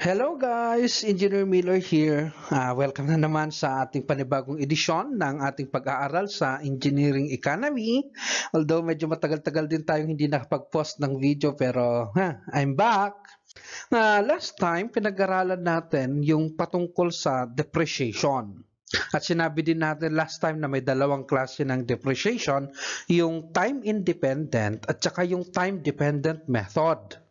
Hello guys, Engineer Miller here. Welcome na naman sa ating panibagong edisyon ng ating pag-aaral sa Engineering Economy. Although medyo matagal-tagal din tayong hindi nakapag-post ng video pero I'm back. Last time, pinag-aralan natin yung patungkol sa depreciation. At sinabi din natin last time na may dalawang klase ng depreciation, yung time-independent at saka yung time-dependent method.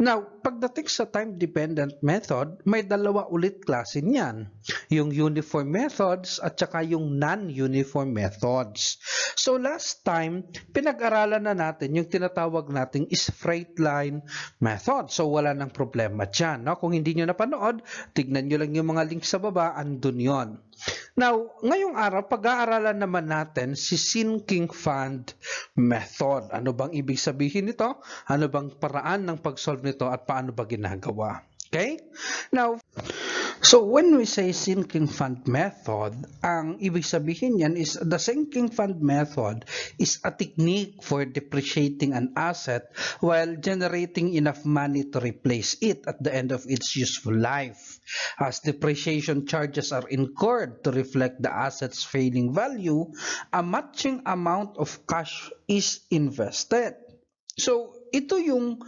Now, pagdating sa time-dependent method, may dalawa ulit klase niyan. Yung uniform methods at saka yung non-uniform methods. So last time, pinag-aralan na natin yung tinatawag nating straight line method. So wala nang problema dyan. No? Kung hindi nyo napanood, tignan nyo lang yung mga link sa baba, andun yon. Now, ngayong araw, pag-aaralan naman natin si sinking fund method. Ano bang ibig sabihin nito? Ano bang paraan ng pag-solve nito at paano ba ginagawa? Okay? Now, so when we say sinking fund method, ang ibig sabihin yan is the sinking fund method is a technique for depreciating an asset while generating enough money to replace it at the end of its useful life. As depreciation charges are incurred to reflect the asset's failing value, a matching amount of cash is invested. So, ito yung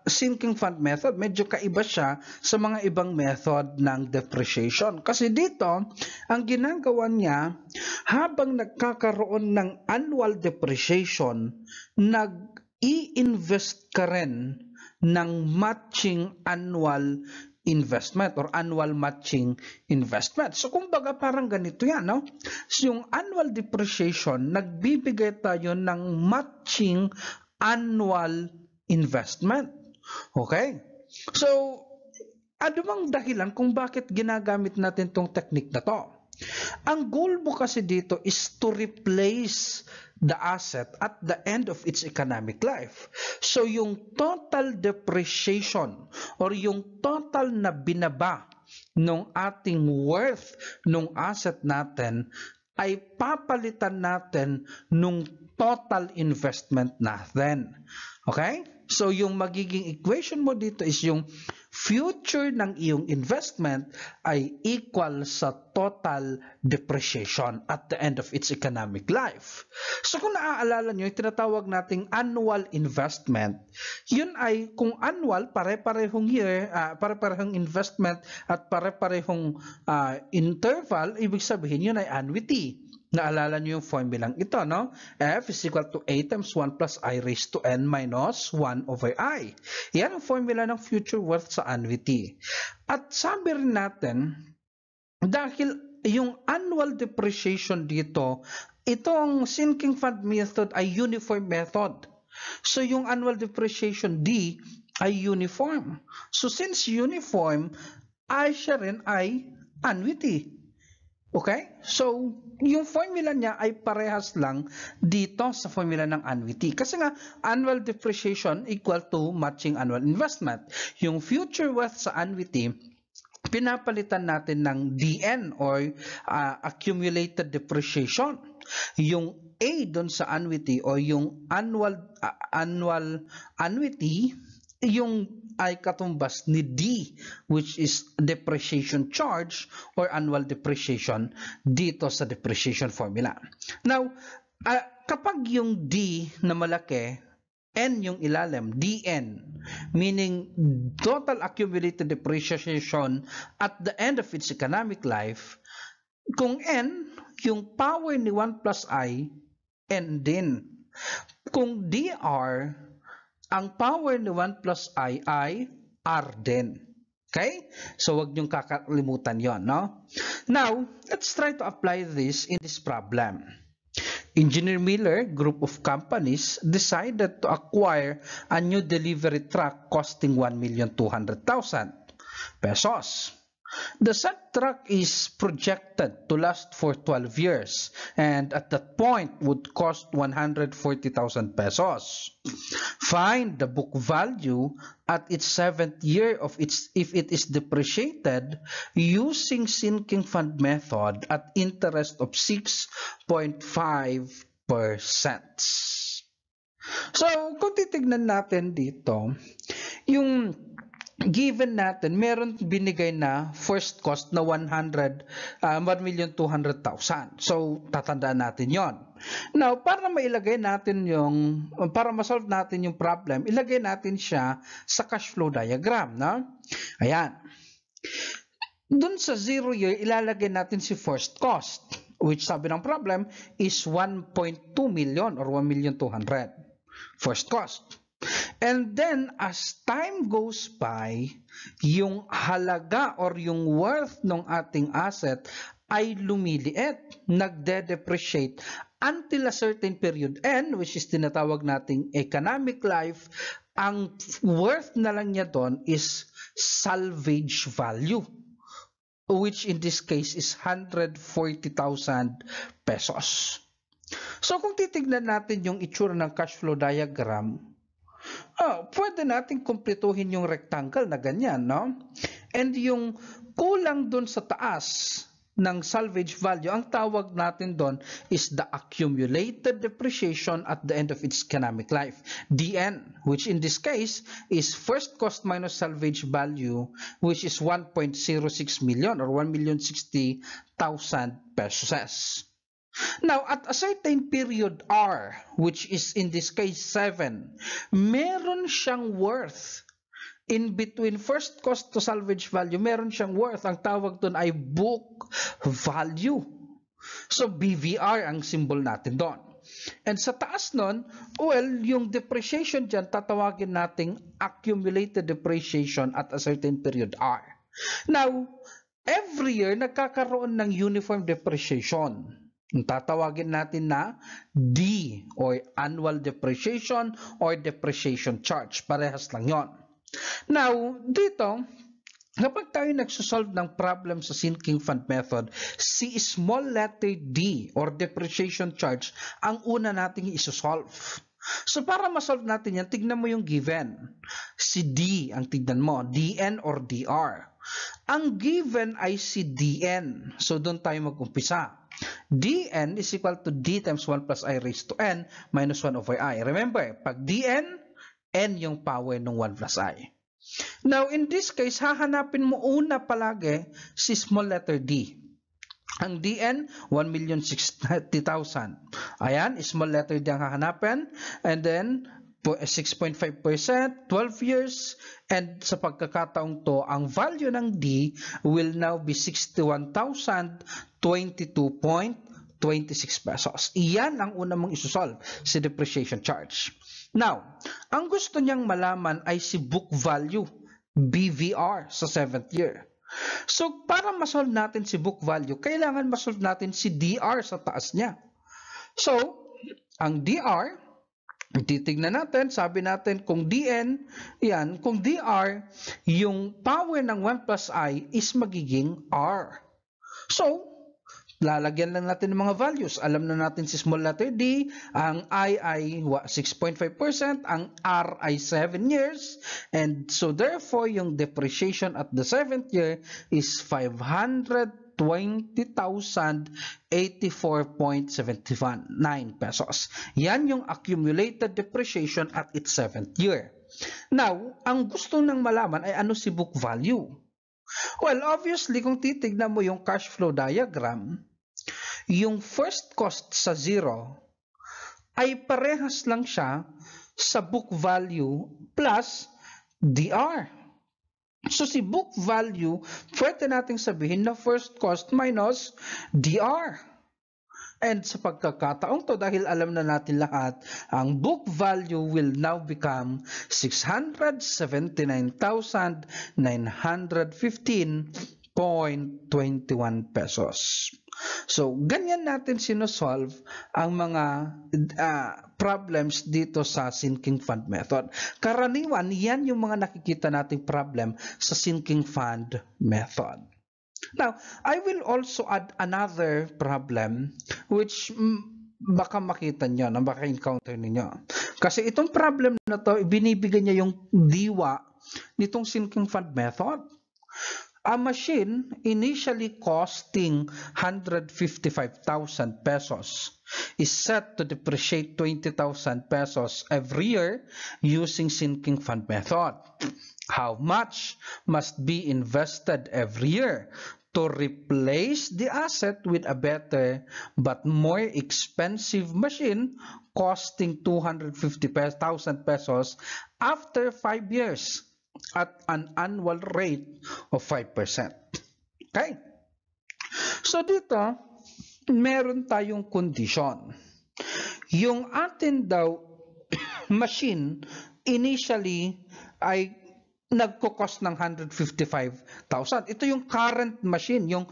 sinking fund method. Medyo kaiba siya sa mga ibang method ng depreciation. Kasi dito, ang ginagawa niya, habang nagkakaroon ng annual depreciation, nag-i-invest ka rin ng matching annual investment or annual matching investment. So, kumbaga parang ganito yan, no? So, yung annual depreciation, nagbibigay tayo ng matching annual investment. Okay? So, ano bang dahilan kung bakit ginagamit natin tong technique na to? Ang goal mo kasi dito is to replace the asset at the end of its economic life. So, yung total depreciation or yung total na binaba ng ating worth ng asset natin ay papalitan natin nung total investment natin. Okay? So, yung magiging equation mo dito is yung future ng iyong investment ay equal sa total depreciation at the end of its economic life. So, kung naaalala nyo, yung tinatawag nating annual investment, yun ay kung annual, pare-parehong year, pare-parehong investment at pare-parehong interval, ibig sabihin yun ay annuity. Naalala nyo yung formulang ito, no? F is equal to A times 1 plus I raised to N minus 1 over I. Yan ang formula ng future worth sa annuity. At sabi rin natin, dahil yung annual depreciation dito, itong sinking fund method ay uniform method. So yung annual depreciation D ay uniform. So since uniform, I siya rin ay annuity. Okay? So, yung formula niya ay parehas lang dito sa formula ng annuity. Kasi nga, annual depreciation equal to matching annual investment. Yung future worth sa annuity, pinapalitan natin ng DN or accumulated depreciation. Yung A doon sa annuity o yung annual annuity, yung ay katumbas ni D, which is depreciation charge or annual depreciation dito sa depreciation formula. Now, kapag yung D na malaki, N yung ilalim, DN, meaning total accumulated depreciation at the end of its economic life, kung N, yung power ni 1 plus I, N din. Kung DR, ang power ni 1 plus I ay R din. Okay? So, wag niyong kakalimutan yon, no? Now, let's try to apply this in this problem. Engineer Miller Group of Companies decided to acquire a new delivery truck costing 1,200,000 pesos. The said truck is projected to last for 12 years and at that point would cost 140,000 pesos. Find the book value at its 7th year of its if it is depreciated using sinking fund method at interest of 6.5%. So, kung titignan natin dito, yung given natin, meron binigay na first cost na 1,200,000. So, tatandaan natin yon. Now, para mailagay natin para ma-solve natin yung problem, ilagay natin siya sa cash flow diagram, no? Ayan. Dun sa 0 year, ilalagay natin si first cost, which sabi ng problem is 1.2 million or 1,200,000 first cost. And then, as time goes by, yung halaga or yung worth ng ating asset ay lumiliit, nagde-depreciate until a certain period N, which is tinatawag nating economic life. Ang worth na lang niya doon is salvage value, which in this case is 140,000 pesos. So kung titignan natin yung itsura ng cash flow diagram, pwede natin kumpletuhin yung rectangle na ganyan, no? And yung kulang doon sa taas ng salvage value, ang tawag natin doon is the accumulated depreciation at the end of its economic life, DN, which in this case is first cost minus salvage value, which is 1.06 million or 1,060,000 pesos. Now, at a certain period R, which is in this case 7, meron siyang worth. In between first cost to salvage value, meron siyang worth. Ang tawag doon ay book value. So, BVR ang symbol natin doon. And sa taas nun, well, yung depreciation dyan, tatawagin nating accumulated depreciation at a certain period R. Now, every year, nagkakaroon ng uniform depreciation. Tatawagin natin na D or annual depreciation or depreciation charge. Parehas lang yon. Now, dito, kapag tayo nagsosolve ng problem sa sinking fund method, si small letter D or depreciation charge ang una nating isosolve. So para masolve natin yan, tignan mo yung given. Si D ang tignan mo, DN or DR. Ang given ay si DN. So doon tayo mag-umpisa. DN is equal to D times 1 plus I raised to N minus 1 over I. Remember, pag DN, N yung power ng 1 plus I. Now, in this case, hahanapin mo una palagi si small letter D. Ang DN, 1,060,000. Ayan, small letter D ang hahanapin. And then, 6.5%, 12 years. And sa pagkakataong to, ang value ng D will now be 61,022.26 pesos. Iyan ang una mong isosolve, si depreciation charge. Now, ang gusto niyang malaman ay si book value, BVR, sa 7th year. So, para masolve natin si book value, kailangan masolve natin si DR sa taas niya. So, ang DR, titignan natin, sabi natin kung DN, yan, kung DR, yung power ng 1 plus I is magiging R. So, lalagyan lang natin ng mga values. Alam na natin si small letter D, ang I ay 6.5%, ang R ay 7 years, and so therefore yung depreciation at the 7th year is 520,084.79 pesos. Yan yung accumulated depreciation at its 7th year. Now, ang gusto nang malaman ay ano si book value? Well, obviously, kung titignan mo yung cash flow diagram, yung first cost sa 0 ay parehas lang siya sa book value plus DR. So, si book value, pwede nating sabihin na first cost minus DR. And sa pagkakataong to, dahil alam na natin lahat, ang book value will now become 679,915.21 pesos. So, ganyan natin sinosolve ang mga problems dito sa sinking fund method. Karaniwan, yan yung mga nakikita nating problem sa sinking fund method. Now, I will also add another problem which baka makita nyo, baka encounter ninyo. Kasi itong problem na to, binibigay niya yung diwa nitong sinking fund method. A machine initially costing 155,000 pesos is set to depreciate 20,000 pesos every year using sinking fund method. How much must be invested every year to replace the asset with a better but more expensive machine costing 250,000 pesos after 5 years at an annual rate of 5%? Okay? So dito, meron tayong condition. Yung atin daw machine initially ay nagko-cost ng 155,000. Ito yung current machine, yung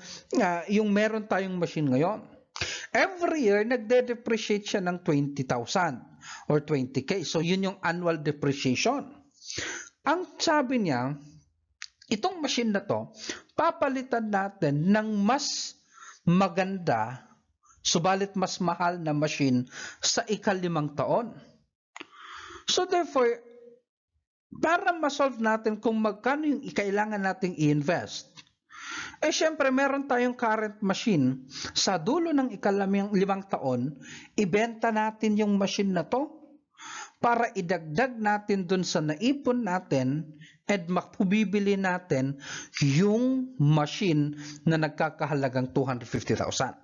meron tayong machine ngayon. Every year, nagde-depreciate siya ng 20,000 or 20K. So, yun yung annual depreciation. Ang sabi niya, itong machine na to, papalitan natin ng mas maganda, subalit mas mahal na machine sa ika-5 taon. So, therefore, para ma-solve natin kung magkano yung kailangan nating i-invest, syempre meron tayong current machine, sa dulo ng ika-5 taon, ibenta natin yung machine na to para idagdag natin dun sa naipon natin at makubibili natin yung machine na nagkakahalagang 250,000.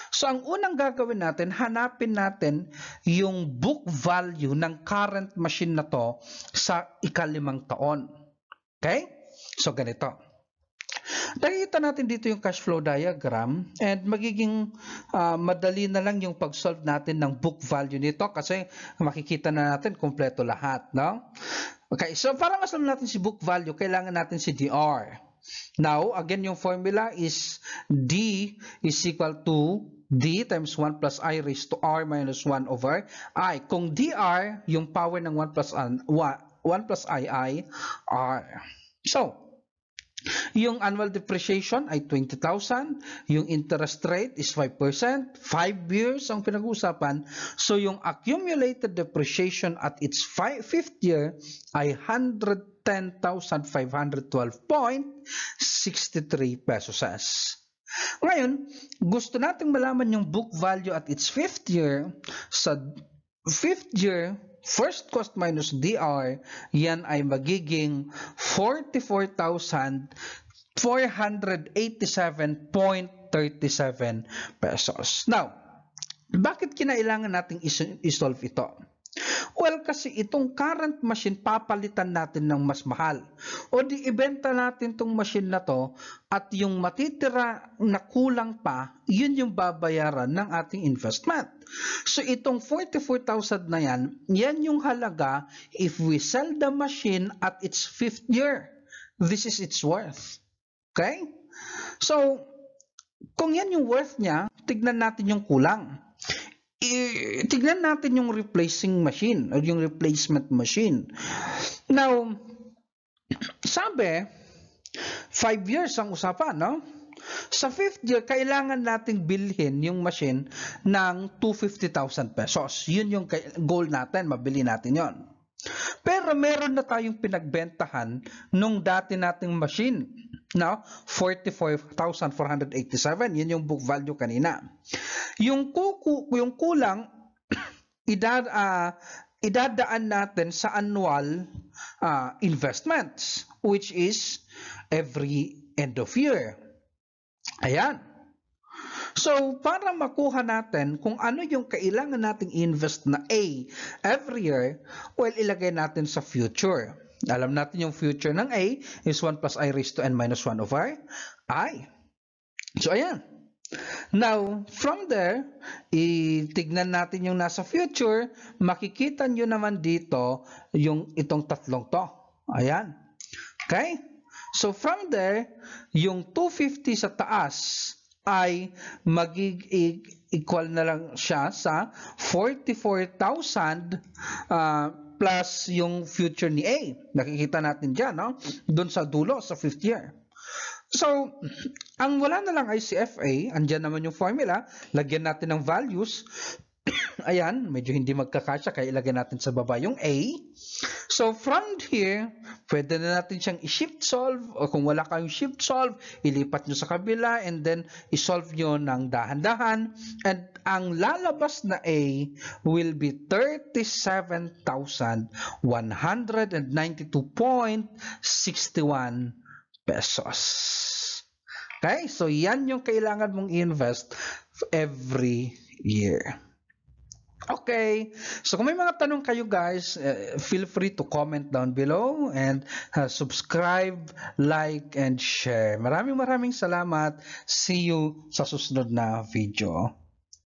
So, ang unang gagawin natin, hanapin natin yung book value ng current machine na to sa ika-5 taon. Okay? So, ganito. Nakikita natin dito yung cash flow diagram and magiging madali na lang yung pag-solve natin ng book value nito kasi makikita na natin kompleto lahat. No? Okay, so para ma-solve natin si book value, kailangan natin si DR. Now, again, yung formula is D is equal to D times 1 plus I raised to R minus 1 over I. Kung DR, yung power ng 1 plus I, R. So, yung annual depreciation ay 20,000. Yung interest rate is 5%. 5 years ang pinag-uusapan. So, yung accumulated depreciation at its 5th year ay 110,512.63 pesos. Ngayon, gusto nating malaman yung book value at its 5th year. Sa 5th year, first cost minus DR, yan ay magiging 44,487.37 pesos. Now, bakit kinailangan nating isolve ito? Well, kasi itong current machine, papalitan natin ng mas mahal. O di ibenta natin itong machine na to at yung matitira na kulang pa, yun yung babayaran ng ating investment. So itong 44,000 na yan yung halaga if we sell the machine at its 5th year. This is its worth. Okay? So, kung yan yung worth niya, tignan natin yung kulang. Tignan natin yung replacing machine o yung replacement machine. Now, sabi, 5 years ang usapan, no? Sa 5th year, kailangan nating bilhin yung machine ng 250,000 pesos. Yun yung goal natin, mabili natin yon. Pero meron na tayong pinagbentahan nung dati nating machine, no? 44,487, yun yung book value kanina. Yung kulang, idadaan natin sa annual investments, which is every end of year. Ayan. So, para makuha natin kung ano yung kailangan nating invest na A every year, well, ilagay natin sa future. Alam natin yung future ng A is 1 plus I raised to N minus 1 over I. So, ayan. Now, from there, itignan natin yung nasa future, makikita nyo naman dito yung itong tatlong to. Ayan. Okay? So, from there, yung 250 sa taas ay mag-equal na lang siya sa 44,000 plus yung future ni A. Nakikita natin dyan, no? Doon sa dulo, sa 5th year. So, ang wala na lang ay si FA. Andyan naman yung formula. Lagyan natin ng values. Ayan, medyo hindi magkakasya, kaya ilagay natin sa baba yung A. So from here, pwede na natin siyang i-shift solve, o kung wala kayong shift solve, ilipat nyo sa kabila and then i-solve nyo ng dahan-dahan, and ang lalabas na A will be 37,192.61 pesos. Okay? So yan yung kailangan mong i-invest every year. Okay, so kung may mga tanong kayo guys, feel free to comment down below and subscribe, like, and share. Maraming salamat. See you sa susunod na video.